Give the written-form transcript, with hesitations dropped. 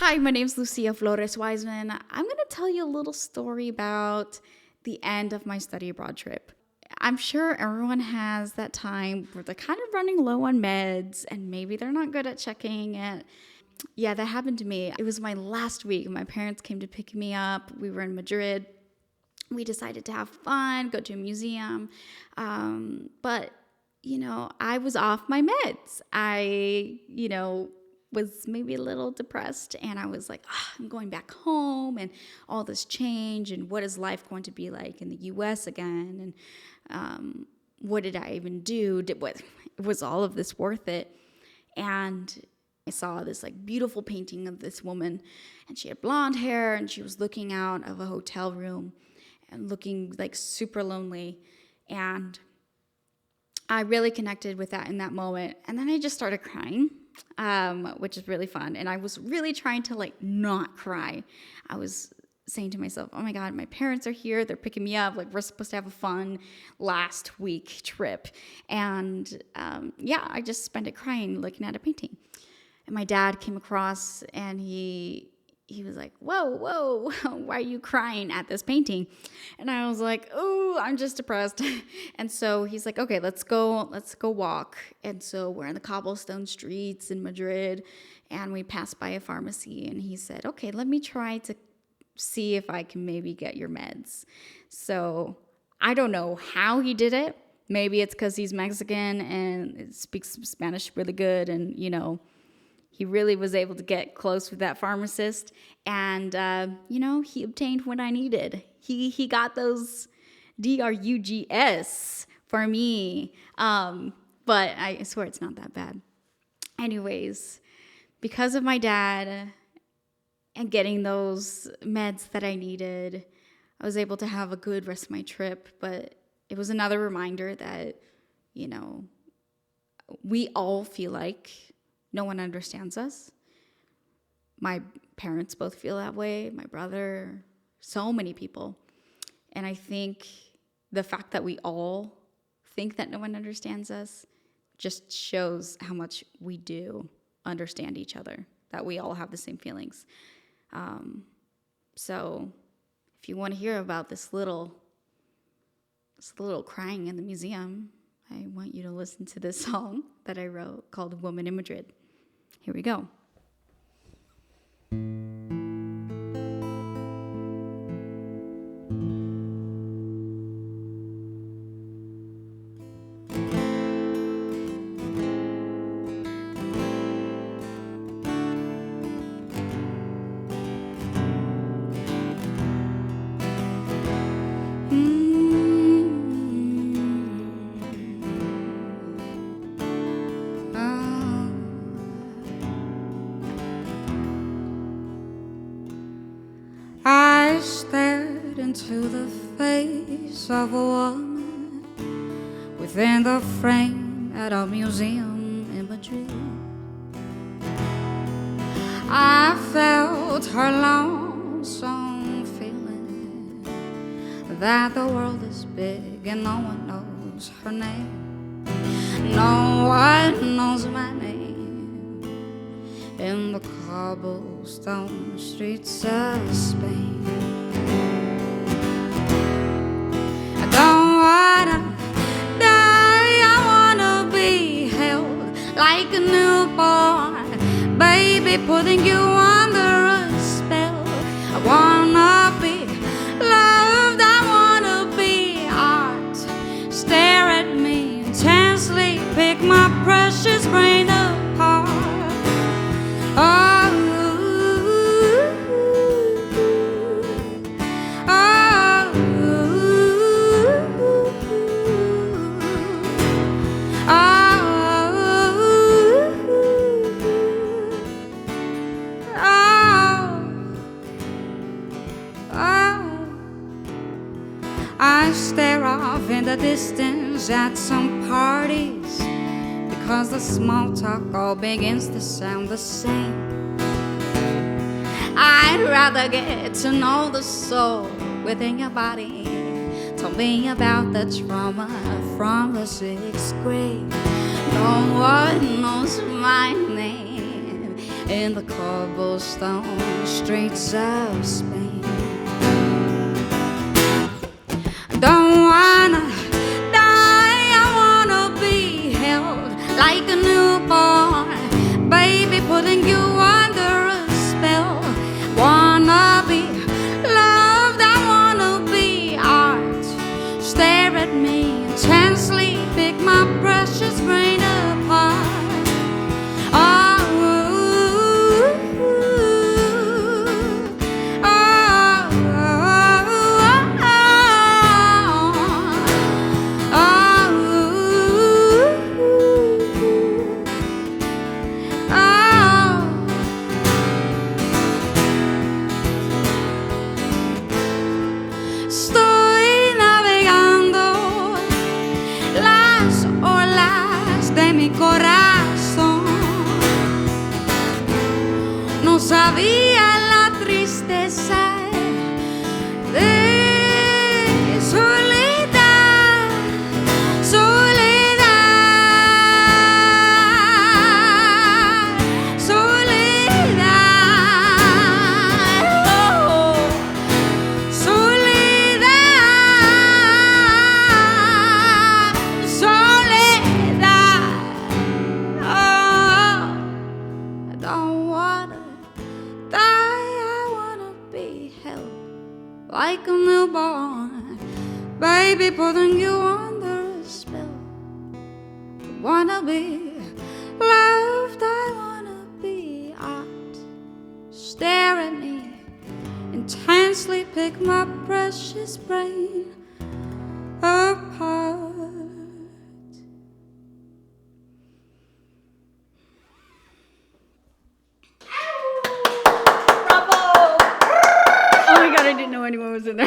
Hi, my name's Lucia Flores-Wiseman. I'm going to tell you a little story about the end of my study abroad trip. I'm sure everyone has that time where they're kind of running low on meds and maybe they're not good at checking it. Yeah, that happened to me. It was my last week. My parents came to pick me up. We were in Madrid. We decided to have fun, go to a museum. But I was off my meds. I was maybe a little depressed, and I was like, I'm going back home and all this change, and what is life going to be like in the US again, and what did I even do? Was all of this worth it? And I saw this beautiful painting of this woman, and she had blonde hair, and she was looking out of a hotel room and looking super lonely, and I really connected with that in that moment. And then I just started crying, which is really fun. And I was really trying to not cry. I was saying to myself, oh my God, my parents are here. They're picking me up. We're supposed to have a fun last week trip. And I just spent it crying, looking at a painting. And my dad came across, and he was like, whoa, why are you crying at this painting? And I was like, oh, I'm just depressed. And so he's like, okay, let's go walk. And so we're in the cobblestone streets in Madrid, and we passed by a pharmacy, and he said, okay, let me try to see if I can maybe get your meds. So I don't know how he did it. Maybe it's because he's Mexican and speaks Spanish really good, and he really was able to get close with that pharmacist, and he obtained what I needed. He got those drugs for me, but I swear it's not that bad. Anyways, because of my dad and getting those meds that I needed, I was able to have a good rest of my trip. But it was another reminder that we all feel like no one understands us. My parents both feel that way, my brother, so many people. And I think the fact that we all think that no one understands us just shows how much we do understand each other, that we all have the same feelings. So if you want to hear about this little crying in the museum, I want you to listen to this song that I wrote called Woman in Madrid. Here we go. I stared into the face of a woman within the frame at a museum in Madrid. I felt her lonesome feeling that the world is big and no one knows her name. No one knows my name in the cobblestone streets of Spain. I don't wanna die, I wanna be held like a newborn baby, putting you under a spell. I wanna be loved, I wanna be art. Stare at me intensely, pick my precious brain apart. I stare off in the distance at some parties, because the small talk all begins to sound the same. I'd rather get to know the soul within your body. Tell me about the trauma from the 6th grade. No one knows my name in the cobblestone streets of Spain. Don't wanna die, I wanna be held like a newborn baby, putting you under a spell. Wanna be loved, I wanna be art. Stare at me intensely, pick my precious brain apart. No sabía la tristeza de soledad, soledad, soledad, oh, soledad, soledad, oh, I don't wanna die, I wanna be held like a newborn baby, putting you under a spell. I wanna be loved, I wanna be art. Stare at me intensely, pick my precious brain apart. Oh my god, I didn't know anyone was in there.